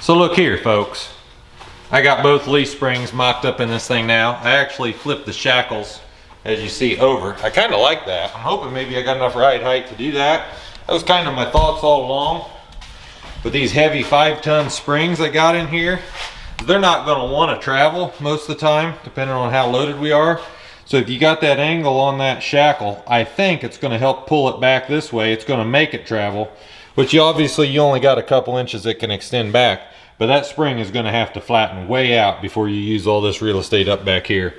So look here, folks. I got both leaf springs mocked up in this thing now. I actually flipped the shackles, as you see, over. I kind of like that. I'm hoping maybe I got enough ride height to do that. That was kind of my thoughts all along. With these heavy 5-ton springs I got in here, they're not going to want to travel most of the time, depending on how loaded we are. So if you got that angle on that shackle, I think it's going to help pull it back this way. It's going to make it travel, which you only got a couple inches that can extend back. But that spring is going to have to flatten way out before you use all this real estate up back here.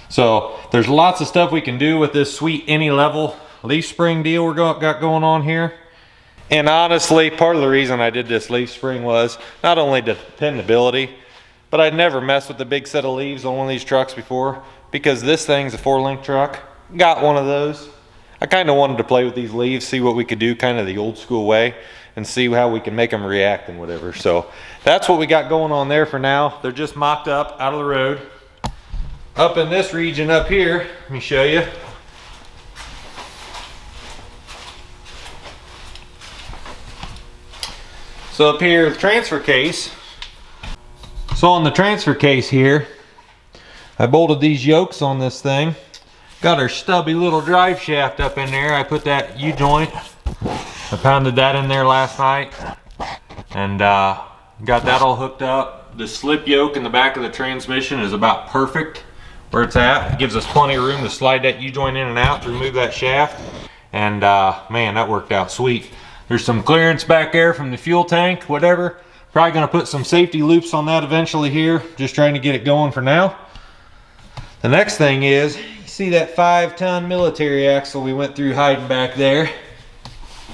So there's lots of stuff we can do with this sweet any level leaf spring deal we got going on here. And honestly, part of the reason I did this leaf spring was not only dependability, but I'd never messed with the big set of leaves on one of these trucks before, because this thing's a 4-link truck. Got one of those. I kind of wanted to play with these leaves, see what we could do kind of the old school way, and see how we can make them react and whatever. So that's what we got going on there for now. They're just mocked up out of the road. Up in this region up here, let me show you. So up here, the transfer case. So on the transfer case here, I bolted these yokes on this thing. Got our stubby little drive shaft up in there. I put that U-joint. I pounded that in there last night and got that all hooked up. The slip yoke in the back of the transmission is about perfect where it's at. It gives us plenty of room to slide that U-joint in and out to remove that shaft. And man, that worked out sweet. There's some clearance back there from the fuel tank, whatever. Probably gonna put some safety loops on that eventually here. Just trying to get it going for now. The next thing is, you see that 5-ton military axle we went through hiding back there.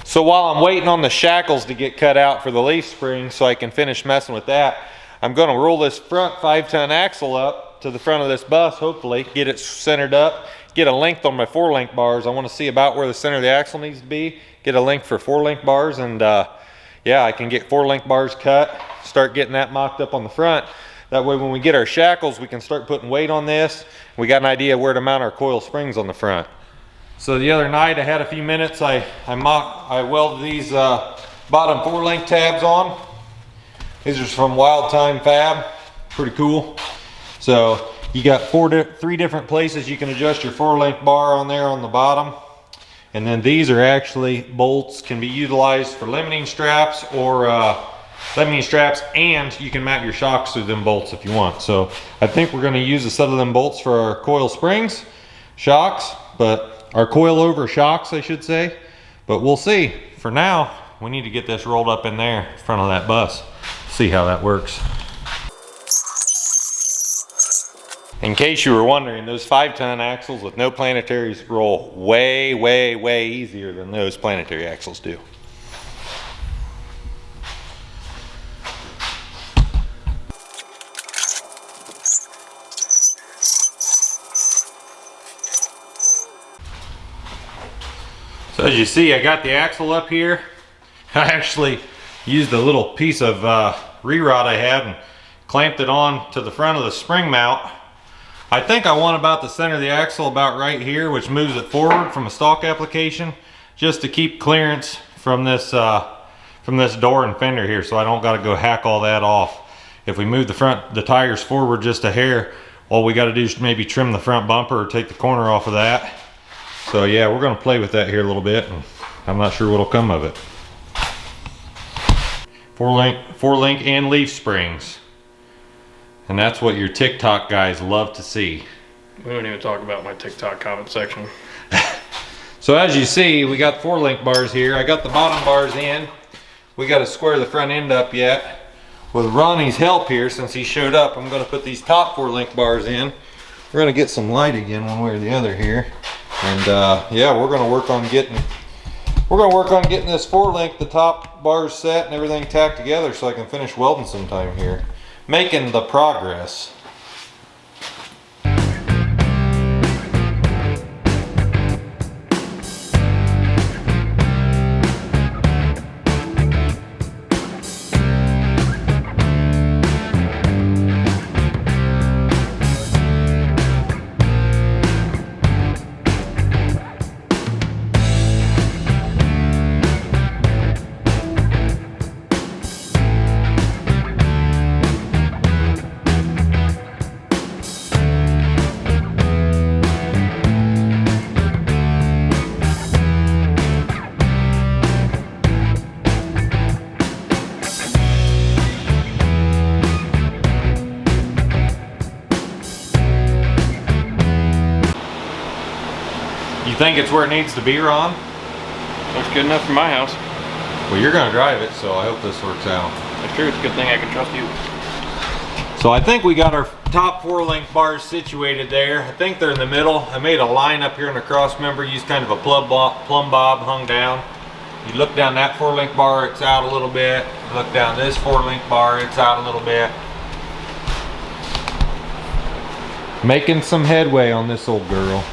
So while I'm waiting on the shackles to get cut out for the leaf spring so I can finish messing with that, I'm going to roll this front 5-ton axle up to the front of this bus, hopefully, get it centered up, get a length on my 4-link bars. I want to see about where the center of the axle needs to be, get a length for 4-link bars, and yeah, I can get 4-link bars cut, start getting that mocked up on the front. That way when we get our shackles, we can start putting weight on this. We got an idea where to mount our coil springs on the front. So the other night I had a few minutes, I welded these bottom 4-link tabs on. These are from Wild Time Fab, pretty cool. So you got 3 different places you can adjust your 4-link bar on there on the bottom. And then these are actually bolts, can be utilized for limiting straps or and you can mount your shocks through them bolts if you want. So I think we're going to use a set of them bolts for our coil springs, shocks, but our coil over shocks, I should say, but we'll see. For now, we need to get this rolled up in there in front of that bus. See how that works. In case you were wondering, those 5-ton axles with no planetaries roll way, way, way easier than those planetary axles do. So as you see, I got the axle up here. I actually used a little piece of re-rod I had and clamped it on to the front of the spring mount. I think I want about the center of the axle about right here, which moves it forward from a stock application, just to keep clearance from this door and fender here, so I don't got to go hack all that off. If we move the tires forward just a hair, all we got to do is maybe trim the front bumper or take the corner off of that. So yeah, we're going to play with that here a little bit, and I'm not sure what'll come of it. 4-link and leaf springs. And that's what your TikTok guys love to see. We don't even talk about my TikTok comment section. So as you see, we got 4-link bars here. I got the bottom bars in. We got to square the front end up yet. With Ronnie's help here, since he showed up, I'm going to put these top 4-link bars in. We're going to get some light again one way or the other here. And yeah, we're going to work on getting this 4-link, the top bars set and everything tacked together so I can finish welding sometime here. Making the progress. think it's where it needs to be, Ron? Looks good enough for my house. Well, you're gonna drive it, so I hope this works out. That's true, it's a good thing I can trust you. So I think we got our top 4-link bars situated there. I think they're in the middle. I made a line up here in the cross member, used kind of a plumb bob hung down. You look down that 4-link bar, it's out a little bit. You look down this 4-link bar, it's out a little bit. Making some headway on this old girl.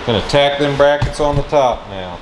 Gonna tack them brackets on the top now.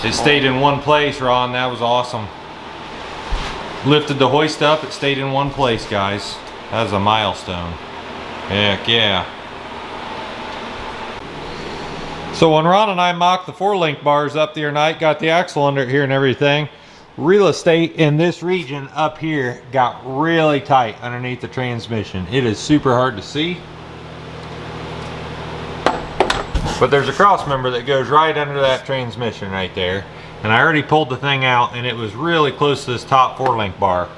It stayed in one place, Ron. That was awesome. Lifted the hoist up, it stayed in one place, guys. That was a milestone. Heck yeah. So when Ron and I mocked the 4-link bars up the other night, got the axle under it here and everything, real estate in this region up here got really tight underneath the transmission. It is super hard to see. But there's a cross member that goes right under that transmission right there. And I already pulled the thing out and it was really close to this top 4-link bar.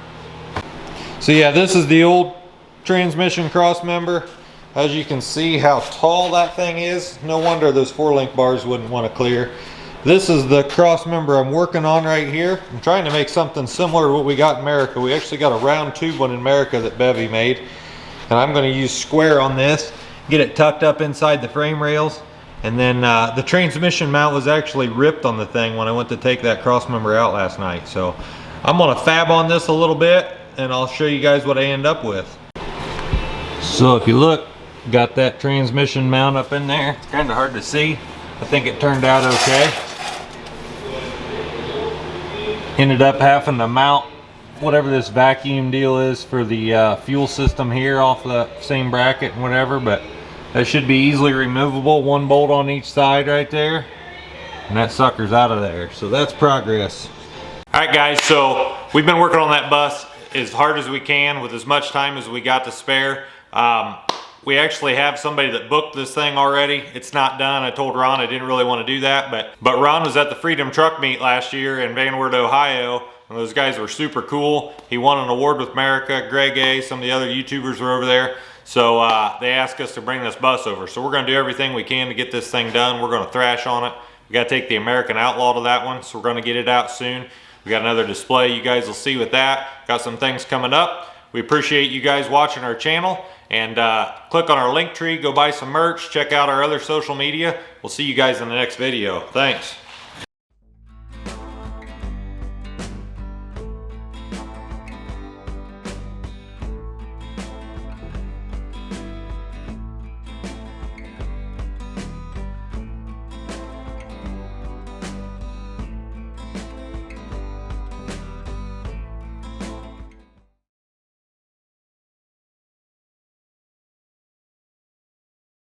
So yeah, this is the old transmission cross member. As you can see how tall that thing is. No wonder those 4-link bars wouldn't want to clear. This is the cross member I'm working on right here. I'm trying to make something similar to what we got in Merica. We actually got a round tube one in Merica that Bevy made. And I'm going to use square on this. Get it tucked up inside the frame rails. And then the transmission mount was actually ripped on the thing when I went to take that cross member out last night. So I'm gonna fab on this a little bit and I'll show you guys what I end up with. So if you look, got that transmission mount up in there. It's kind of hard to see. I think it turned out okay. Ended up having to mount whatever this vacuum deal is for the fuel system here off the same bracket and whatever, but that should be easily removable. 1 bolt on each side right there. And that sucker's out of there. So that's progress. Alright guys, so we've been working on that bus as hard as we can with as much time as we got to spare. We actually have somebody that booked this thing already. It's not done. I told Ron I didn't really want to do that, but Ron was at the Freedom Truck Meet last year in Van Wert, Ohio. And those guys were super cool. He won an award with Merica. Greg A, some of the other YouTubers were over there. So they asked us to bring this bus over. So we're gonna do everything we can to get this thing done. We're gonna thrash on it. We gotta take the American Outlaw to that one, so we're gonna get it out soon. We got another display you guys will see with that. Got some things coming up. We appreciate you guys watching our channel, and click on our link tree, go buy some merch, check out our other social media. We'll see you guys in the next video. Thanks.